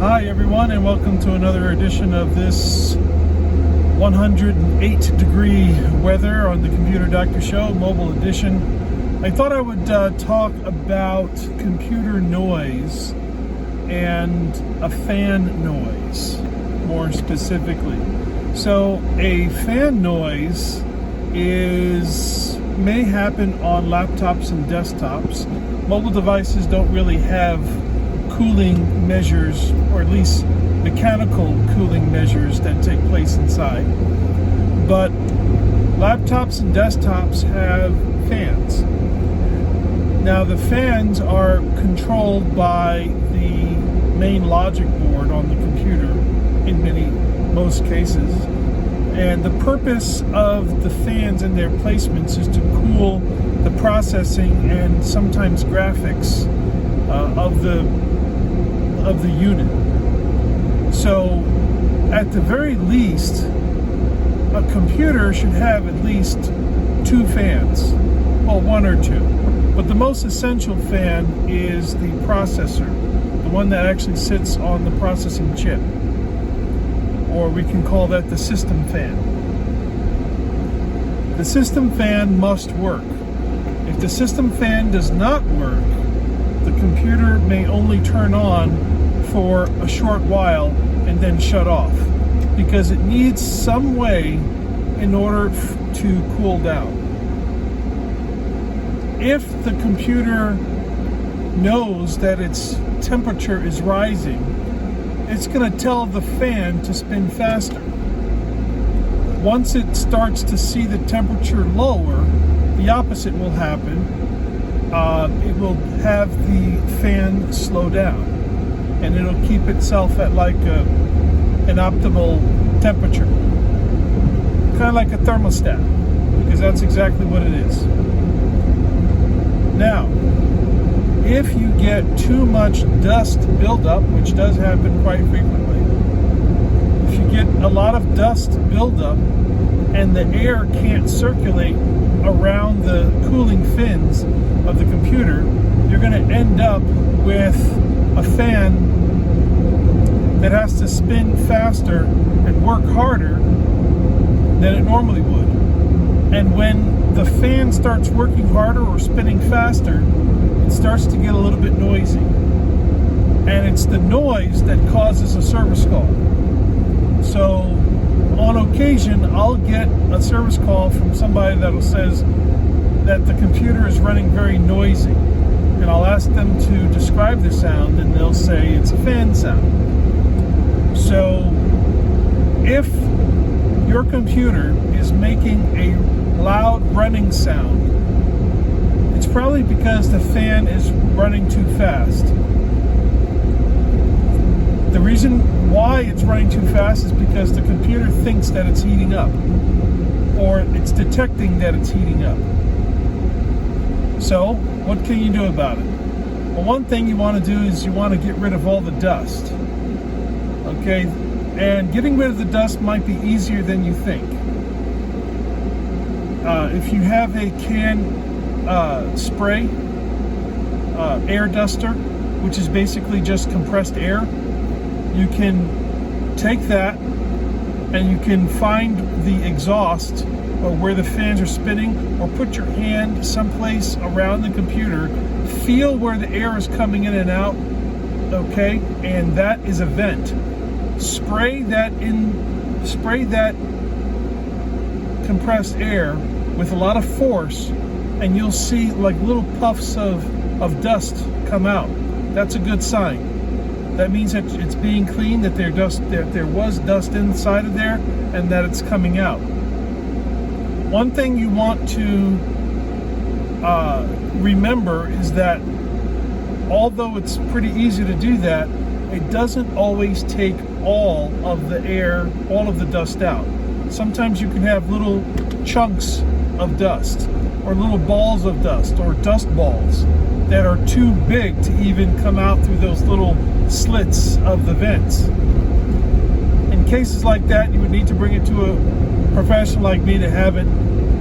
Hi everyone, and welcome to another edition of this 108 degree weather on the Computer Doctor Show, mobile edition. I thought I would talk about computer noise and a fan noise, more specifically. So a fan noise may happen on laptops and desktops. Mobile devices don't really have cooling measures, or at least mechanical cooling measures that take place inside. But laptops and desktops have fans. Now the fans are controlled by the main logic board on the computer in most cases. And the purpose of the fans and their placements is to cool the processing and sometimes graphics of the unit. So at the very least, a computer should have at least two fans, well, one or two. But the most essential fan is the processor, the one that actually sits on the processing chip, or we can call that the system fan. The system fan must work. If the system fan does not work, the computer may only turn on for a short while and then shut off, because it needs some way in order to cool down. If the computer knows that its temperature is rising, it's going to tell the fan to spin faster. Once it starts to see the temperature lower, the opposite will happen. It will have the fan slow down, and it'll keep itself at like an optimal temperature, kind of like a thermostat, because that's exactly what it is. Now, if you get too much dust buildup, which does happen quite frequently, if you get a lot of dust buildup and the air can't circulate around the cooling fins of the computer, you're going to end up with a fan that has to spin faster and work harder than it normally would. And when the fan starts working harder or spinning faster, it starts to get a little bit noisy. And it's the noise that causes a service call. So on occasion, I'll get a service call from somebody that says that the computer is running very noisy. And I'll ask them to describe the sound, and they'll say it's a fan sound. So if your computer is making a loud running sound, it's probably because the fan is running too fast. The reason why it's running too fast is because the computer thinks that it's heating up, or it's detecting that it's heating up. So what can you do about it? Well, one thing you want to do is you want to get rid of all the dust. Okay, and getting rid of the dust might be easier than you think. If you have a can spray, air duster, which is basically just compressed air, you can take that and you can find the exhaust or where the fans are spinning, or put your hand someplace around the computer, feel where the air is coming in and out, okay, and that is a vent. Spray that compressed air with a lot of force, and you'll see like little puffs of dust come out. That's a good sign. That means that it's being cleaned, that there was dust inside of there, and that it's coming out. One thing you want to remember is that although it's pretty easy to do that, it doesn't always take all of the air, all of the dust out. Sometimes you can have little chunks of dust, or little balls of dust, or dust balls that are too big to even come out through those little slits of the vents. In cases like that, you would need to bring it to a professional like me to have it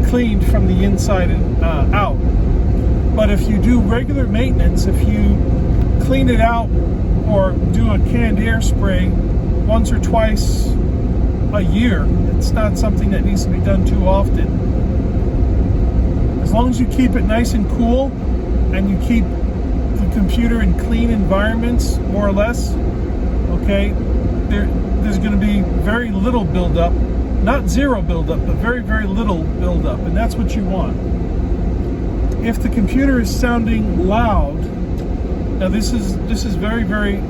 cleaned from the inside and out. But if you do regular maintenance, if you clean it out or do a canned air spray once or twice a year. It's not something that needs to be done too often. As long as you keep it nice and cool and you keep the computer in clean environments, more or less, okay, there's going to be very little buildup. Not zero buildup, but very, very little buildup, and that's what you want. If the computer is sounding loud, now this is very, very,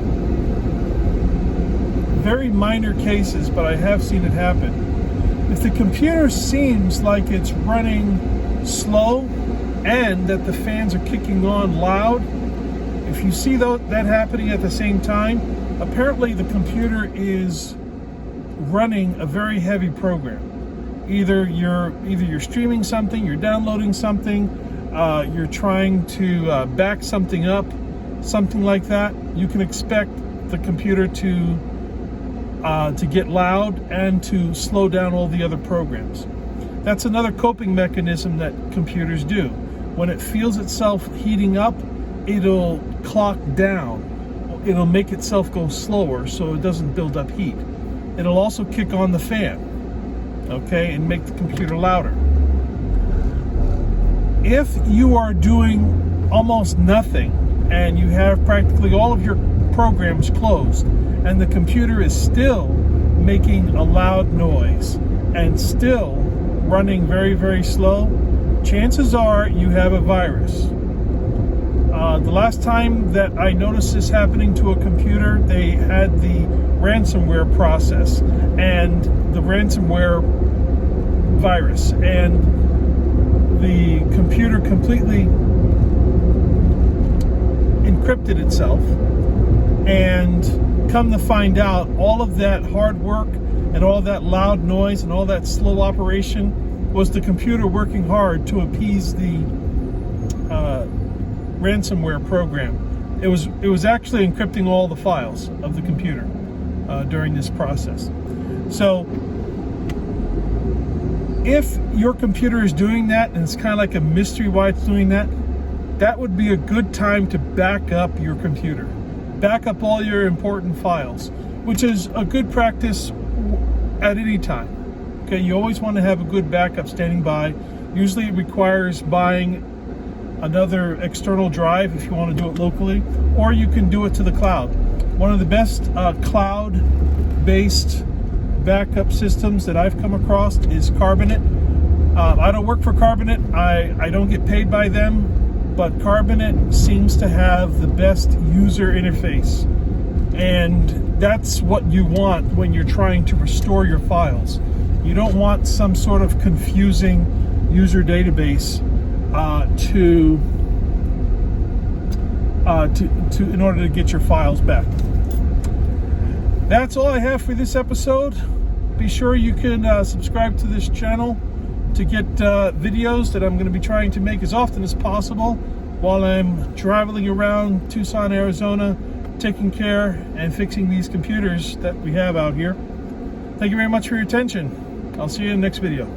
very minor cases, but I have seen it happen. If the computer seems like it's running slow and that the fans are kicking on loud, if you see that happening at the same time, apparently the computer is running a very heavy program. Either you're streaming something, you're downloading something, you're trying to back something up, something like that. You can expect the computer to get loud and to slow down all the other programs. That's another coping mechanism that computers do. When it feels itself heating up, it'll clock down. It'll make itself go slower so it doesn't build up heat. It'll also kick on the fan, okay, and make the computer louder. If you are doing almost nothing and you have practically all of your programs closed and the computer is still making a loud noise and still running very, very slow, chances are you have a virus. The last time that I noticed this happening to a computer, they had the ransomware process and the ransomware virus, and the computer completely encrypted itself, and come to find out, all of that hard work and all that loud noise and all that slow operation was the computer working hard to appease the ransomware program. It was actually encrypting all the files of the computer during this process. So if your computer is doing that and it's kind of like a mystery why it's doing that, that would be a good time to back up your computer. Back up all your important files, which is a good practice at any time. Okay, you always want to have a good backup standing by. Usually it requires buying another external drive if you want to do it locally, or you can do it to the cloud. One of the best cloud-based backup systems that I've come across is Carbonite. I don't work for Carbonite. I don't get paid by them, but Carbonite seems to have the best user interface, and that's what you want when you're trying to restore your files. You don't want some sort of confusing user database in order to get your files back. That's all I have for this episode. Be sure you can subscribe to this channel to get videos that I'm going to be trying to make as often as possible while I'm traveling around Tucson, Arizona, taking care and fixing these computers that we have out here. Thank you very much for your attention. I'll see you in the next video.